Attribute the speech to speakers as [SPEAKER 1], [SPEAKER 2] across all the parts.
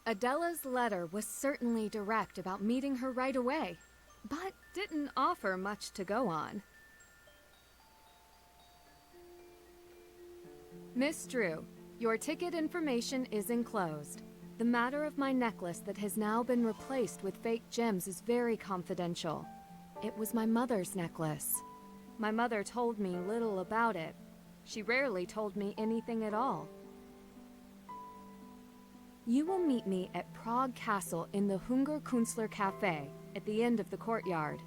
[SPEAKER 1] Adela's letter was certainly direct about meeting her right away, but didn't offer much to go on. Miss Drew, your ticket information is enclosed. The matter of my necklace that has now been replaced with fake gems is very confidential. It was my mother's necklace. My mother told me little about it. She rarely told me anything at all. You will meet me at Prague Castle in the Hungerkünstler Cafe at the end of the courtyard.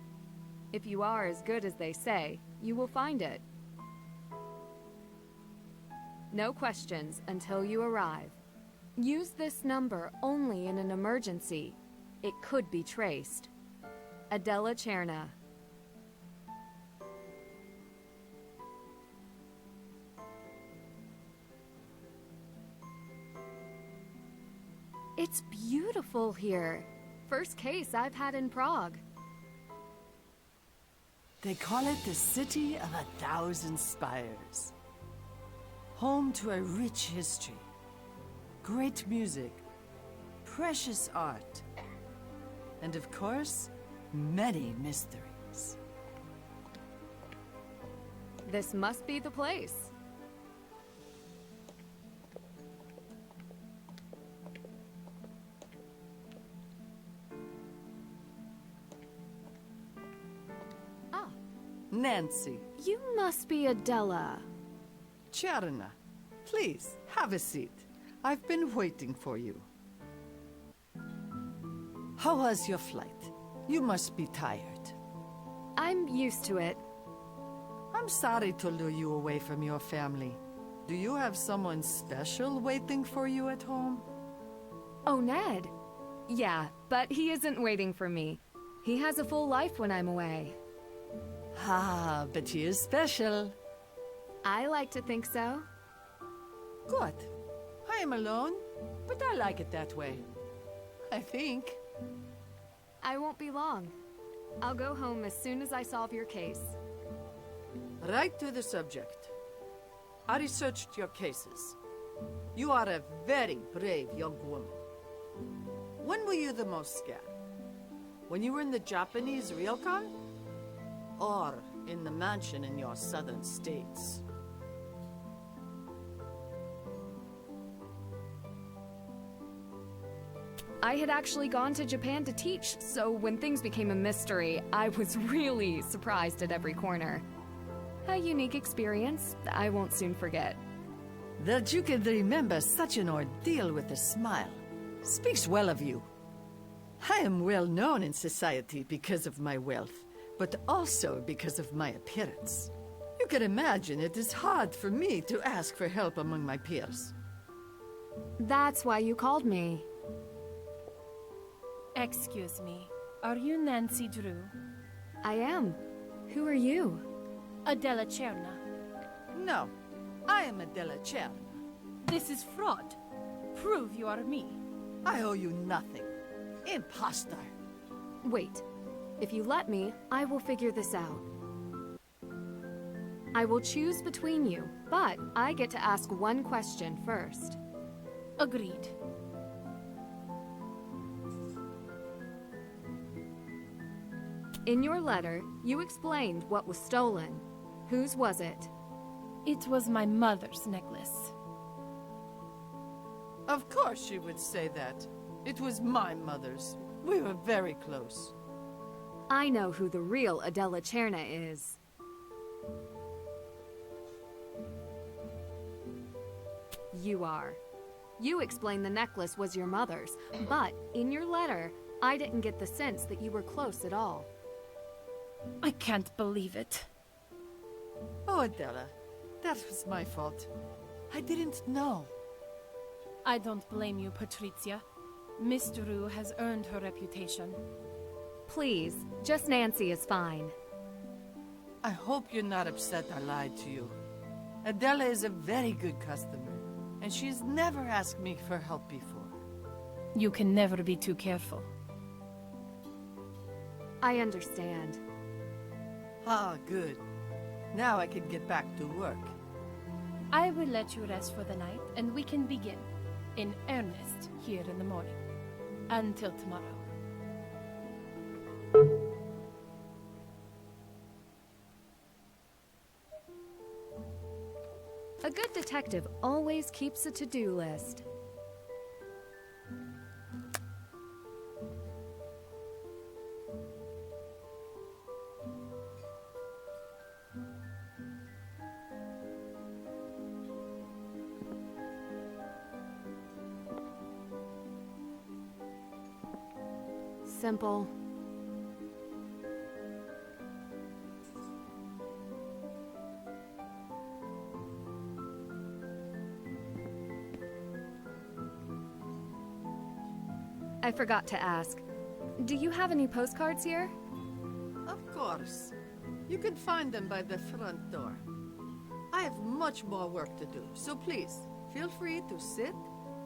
[SPEAKER 1] If you are as good as they say, you will find it. No questions until you arrive. Use this number only in an emergency. It could be traced. Adela Cherna. It's beautiful here. First case I've had in Prague.
[SPEAKER 2] They call it the City of 1,000 Spires. Home to a rich history, great music, precious art, and of course, many mysteries.
[SPEAKER 1] This must be the place.
[SPEAKER 2] Nancy.
[SPEAKER 1] You must be Adela.
[SPEAKER 2] Cherna, please, have a seat. I've been waiting for you. How was your flight? You must be tired.
[SPEAKER 1] I'm used to it.
[SPEAKER 2] I'm sorry to lure you away from your family. Do you have someone special waiting for you at home?
[SPEAKER 1] Oh, Ned. Yeah, but he isn't waiting for me. He has a full life when I'm away.
[SPEAKER 2] Ah, but he is special.
[SPEAKER 1] I like to think so.
[SPEAKER 2] Good. I am alone, but I like it that way. I think.
[SPEAKER 1] I won't be long. I'll go home as soon as I solve your case.
[SPEAKER 2] Right to the subject. I researched your cases. You are a very brave young woman. When were you the most scared? When you were in the Japanese ryokan? Or in the mansion in your southern states?
[SPEAKER 1] I had actually gone to Japan to teach, so when things became a mystery, I was really surprised at every corner. A unique experience I won't soon forget.
[SPEAKER 2] That you can remember such an ordeal with a smile speaks well of you. I am well known in society because of my wealth, but also because of my appearance. You can imagine it is hard for me to ask for help among my peers.
[SPEAKER 1] That's why you called me.
[SPEAKER 3] Excuse me. Are you Nancy Drew?
[SPEAKER 1] I am. Who are you?
[SPEAKER 3] Adela Cherna.
[SPEAKER 2] No, I am Adela Chen.
[SPEAKER 3] This is fraud. Prove you are me.
[SPEAKER 2] I owe you nothing. Imposter.
[SPEAKER 1] Wait. If you let me, I will figure this out. I will choose between you, but I get to ask one question first.
[SPEAKER 3] Agreed.
[SPEAKER 1] In your letter, you explained what was stolen. Whose was it?
[SPEAKER 3] It was my mother's necklace.
[SPEAKER 2] Of course she would say that. It was my mother's. We were very close.
[SPEAKER 1] I know who the real Adela Cherna is. You are. You explained the necklace was your mother's, but in your letter, I didn't get the sense that you were close at all.
[SPEAKER 3] I can't believe it.
[SPEAKER 2] Oh, Adela, that was my fault. I didn't know.
[SPEAKER 3] I don't blame you, Patrizia. Miss Drew has earned her reputation.
[SPEAKER 1] Please, just Nancy is fine.
[SPEAKER 2] I hope you're not upset I lied to you. Adela is a very good customer, and she's never asked me for help before.
[SPEAKER 3] You can never be too careful.
[SPEAKER 1] I understand.
[SPEAKER 2] Ah, good. Now I can get back to work.
[SPEAKER 3] I will let you rest for the night, and we can begin, in earnest, here in the morning. Until tomorrow.
[SPEAKER 1] A good detective always keeps a to-do list. Simple. I forgot to ask. Do you have any postcards here?
[SPEAKER 2] Of course. You can find them by the front door. I have much more work to do, so please, feel free to sit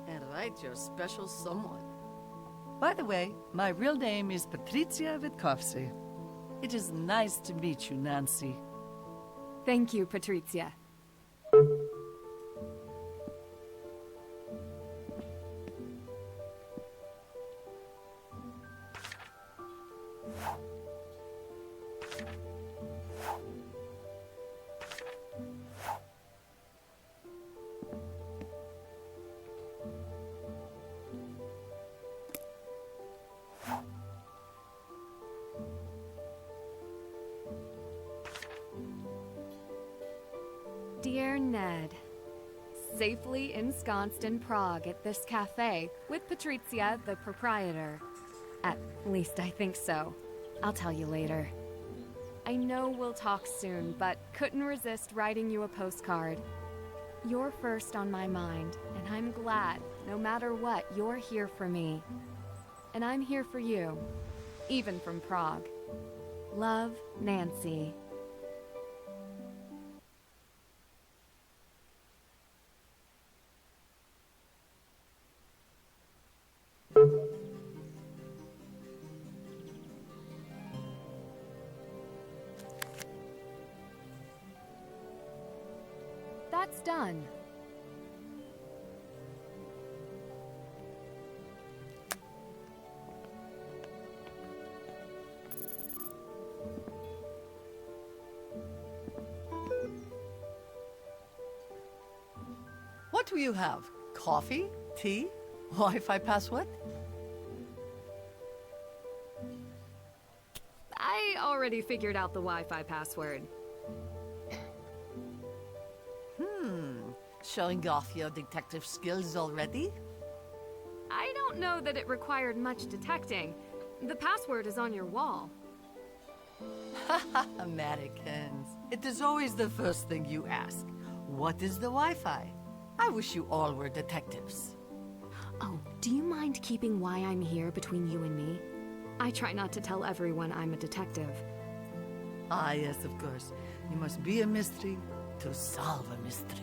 [SPEAKER 2] and write your special someone. By the way, my real name is Patrizia Witkowski. It is nice to meet you, Nancy.
[SPEAKER 1] Thank you, Patrizia. Dear Ned, safely ensconced in Prague at this cafe with Patrizia, the proprietor. At least I think so. I'll tell you later. I know we'll talk soon, but couldn't resist writing you a postcard. You're first on my mind, and I'm glad, no matter what, you're here for me. And I'm here for you, even from Prague. Love, Nancy. That's done.
[SPEAKER 2] What do you have? Coffee? Tea? Wi-Fi password?
[SPEAKER 1] I already figured out the Wi-Fi password.
[SPEAKER 2] Showing off your detective skills already?
[SPEAKER 1] I don't know that it required much detecting. The password is on your wall.
[SPEAKER 2] Americans. It is always the first thing you ask. What is the Wi-Fi? I wish you all were detectives.
[SPEAKER 1] Oh, do you mind keeping why I'm here between you and me? I try not to tell everyone I'm a detective.
[SPEAKER 2] Ah, yes, of course. You must be a mystery to solve a mystery.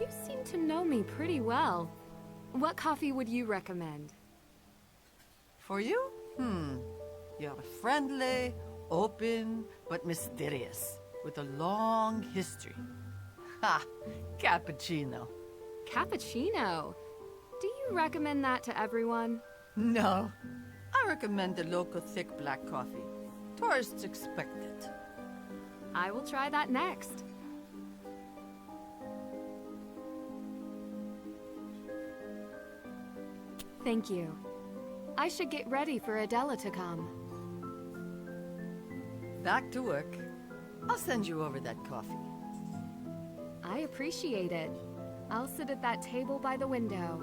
[SPEAKER 1] You seem to know me pretty well. What coffee would you recommend?
[SPEAKER 2] For you? You're friendly, open, but mysterious, with a long history. Ha! Cappuccino.
[SPEAKER 1] Cappuccino? Do you recommend that to everyone?
[SPEAKER 2] No. I recommend the local thick black coffee. Tourists expect it.
[SPEAKER 1] I will try that next. Thank you. I should get ready for Adela to come.
[SPEAKER 2] Back to work. I'll send you over that coffee.
[SPEAKER 1] I appreciate it. I'll sit at that table by the window.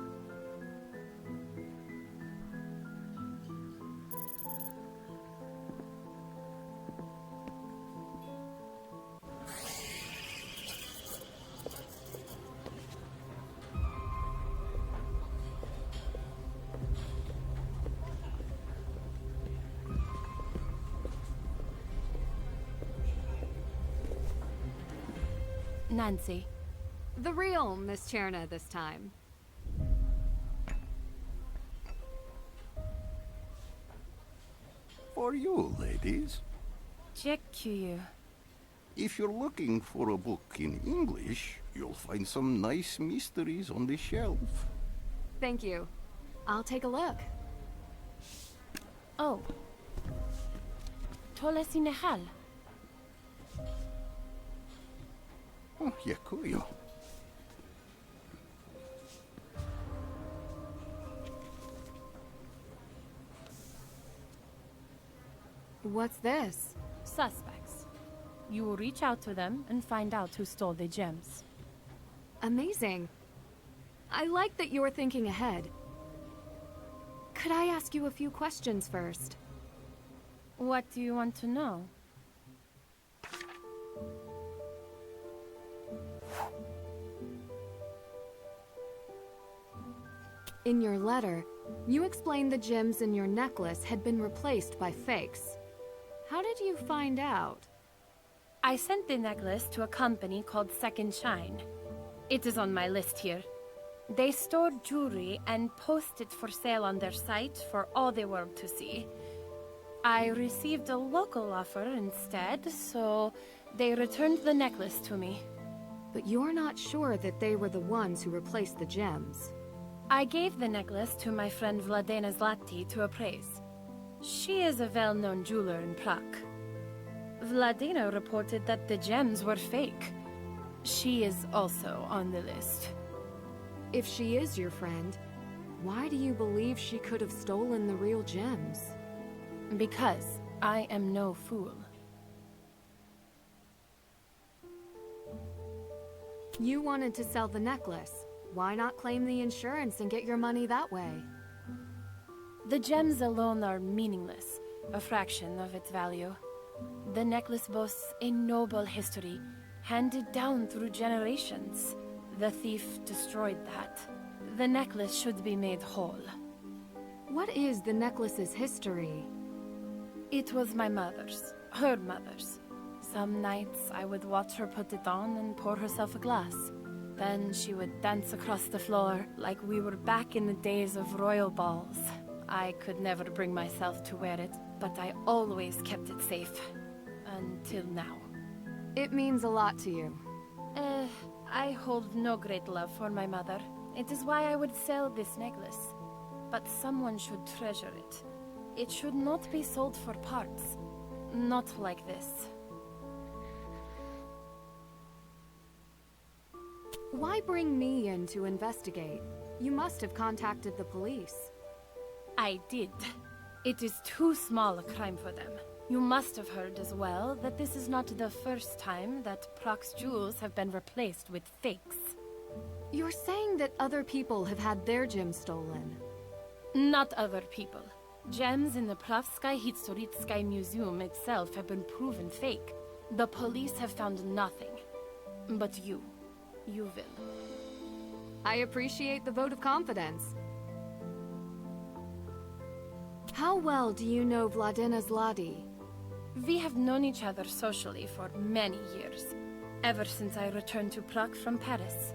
[SPEAKER 3] Nancy.
[SPEAKER 1] The real Miss Cherna this time.
[SPEAKER 4] For you, ladies.
[SPEAKER 3] Dziękuję.
[SPEAKER 4] If you're looking for a book in English, you'll find some nice mysteries on the shelf.
[SPEAKER 1] Thank you. I'll take a look.
[SPEAKER 3] Oh. Tole sinehal.
[SPEAKER 4] Oh, dziękuję.
[SPEAKER 1] What's this?
[SPEAKER 3] Suspects. You will reach out to them and find out who stole the gems.
[SPEAKER 1] Amazing. I like that you're thinking ahead. Could I ask you a few questions first?
[SPEAKER 3] What do you want to know?
[SPEAKER 1] In your letter, you explained the gems in your necklace had been replaced by fakes. How did you find out?
[SPEAKER 3] I sent the necklace to a company called Second Shine. It is on my list here. They stored jewelry and posted it for sale on their site for all the world to see. I received a local offer instead, so they returned the necklace to me.
[SPEAKER 1] But you're not sure that they were the ones who replaced the gems.
[SPEAKER 3] I gave the necklace to my friend Latte to appraise. She is a well-known jeweler in Prague. Vladina reported that the gems were fake. She is also on the list.
[SPEAKER 1] If she is your friend, why do you believe she could have stolen the real gems?
[SPEAKER 3] Because I am no fool.
[SPEAKER 1] You wanted to sell the necklace. Why not claim the insurance and get your money that way?
[SPEAKER 3] The gems alone are meaningless, a fraction of its value. The necklace boasts a noble history, handed down through generations. The thief destroyed that. The necklace should be made whole.
[SPEAKER 1] What is the necklace's history?
[SPEAKER 3] It was my mother's, her mother's. Some nights I would watch her put it on and pour herself a glass. Then she would dance across the floor like we were back in the days of royal balls. I could never bring myself to wear it, but I always kept it safe. Until now.
[SPEAKER 1] It means a lot to you.
[SPEAKER 3] I hold no great love for my mother. It is why I would sell this necklace. But someone should treasure it. It should not be sold for parts. Not like this.
[SPEAKER 1] Why bring me in to investigate? You must have contacted the police.
[SPEAKER 3] I did. It is too small a crime for them. You must have heard as well that this is not the first time that Prague's jewels have been replaced with fakes.
[SPEAKER 1] You're saying that other people have had their gems stolen?
[SPEAKER 3] Not other people. Gems in the Pravskaya Historitskaya Museum itself have been proven fake. The police have found nothing. But you you will.
[SPEAKER 1] I appreciate the vote of confidence. How well do you know Vladina's Latte?
[SPEAKER 3] We have known each other socially for many years, ever since I returned to Prague from Paris.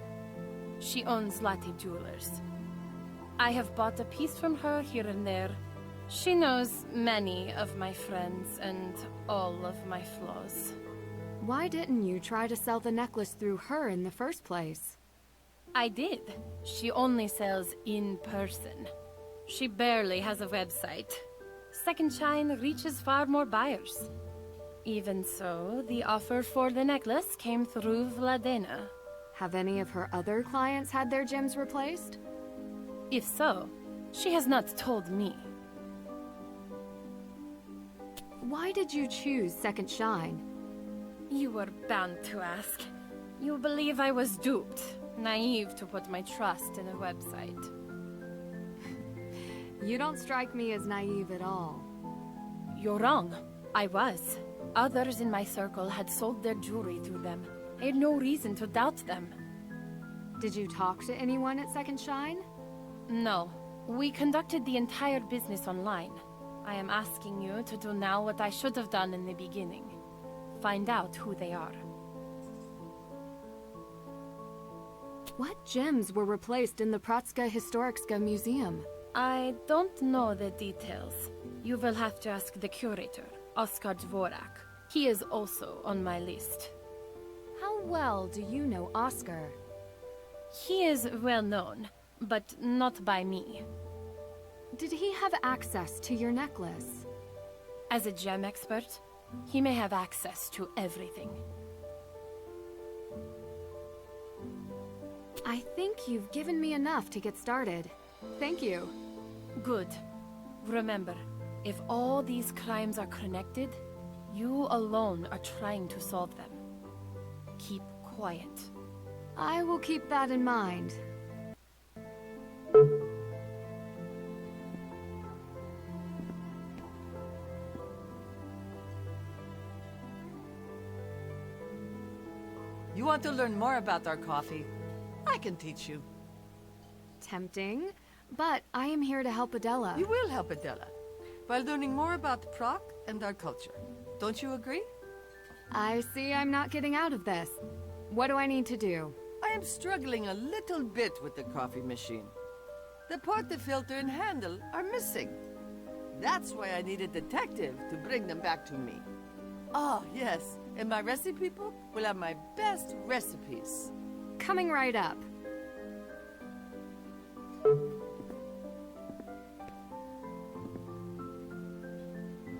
[SPEAKER 3] She owns Latte Jewelers. I have bought a piece from her here and there. She knows many of my friends and all of my flaws.
[SPEAKER 1] Why didn't you try to sell the necklace through her in the first place?
[SPEAKER 3] I did. She only sells in person. She barely has a website. Second Shine reaches far more buyers. Even so, the offer for the necklace came through Vladena.
[SPEAKER 1] Have any of her other clients had their gems replaced?
[SPEAKER 3] If so, she has not told me.
[SPEAKER 1] Why did you choose Second Shine?
[SPEAKER 3] You were bound to ask. You believe I was duped, naive to put my trust in a website.
[SPEAKER 1] You don't strike me as naive at all.
[SPEAKER 3] You're wrong. I was. Others in my circle had sold their jewelry through them. I had no reason to doubt them.
[SPEAKER 1] Did you talk to anyone at Second Shine?
[SPEAKER 3] No. We conducted the entire business online. I am asking you to do now what I should have done in the beginning. Find out who they are.
[SPEAKER 1] What gems were replaced in the Pratska Historicska Museum?
[SPEAKER 3] I don't know the details. You will have to ask the curator, Oskar Dvorak. He is also on my list.
[SPEAKER 1] How well do you know Oscar?
[SPEAKER 3] He is well known, but not by me.
[SPEAKER 1] Did he have access to your necklace?
[SPEAKER 3] As a gem expert, he may have access to everything.
[SPEAKER 1] I think you've given me enough to get started. Thank you.
[SPEAKER 3] Good. Remember, if all these crimes are connected, you alone are trying to solve them. Keep quiet.
[SPEAKER 1] I will keep that in mind.
[SPEAKER 2] You want to learn more about our coffee? I can teach you.
[SPEAKER 1] Tempting, but I am here to help Adela.
[SPEAKER 2] You will help Adela by learning more about Prague and our culture. Don't you agree?
[SPEAKER 1] I see I'm not getting out of this. What do I need to do?
[SPEAKER 2] I am struggling a little bit with the coffee machine. The part, the filter, and handle are missing. That's why I need a detective to bring them back to me. Oh, yes, and my recipe book will have my best recipes.
[SPEAKER 1] Coming right up.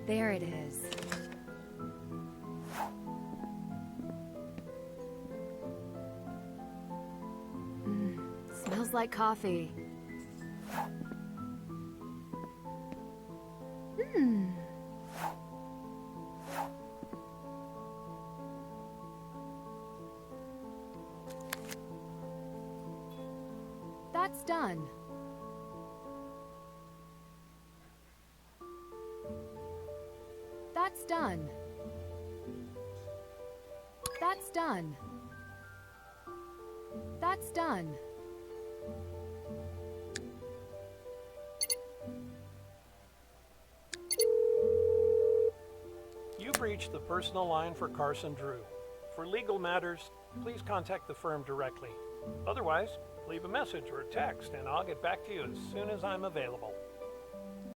[SPEAKER 1] There it is. Smells like coffee. That's done. That's done. That's done. That's done.
[SPEAKER 5] You've reached the personal line for Carson Drew. For legal matters, please contact the firm directly. Otherwise, leave a message or a text and I'll get back to you as soon as I'm available.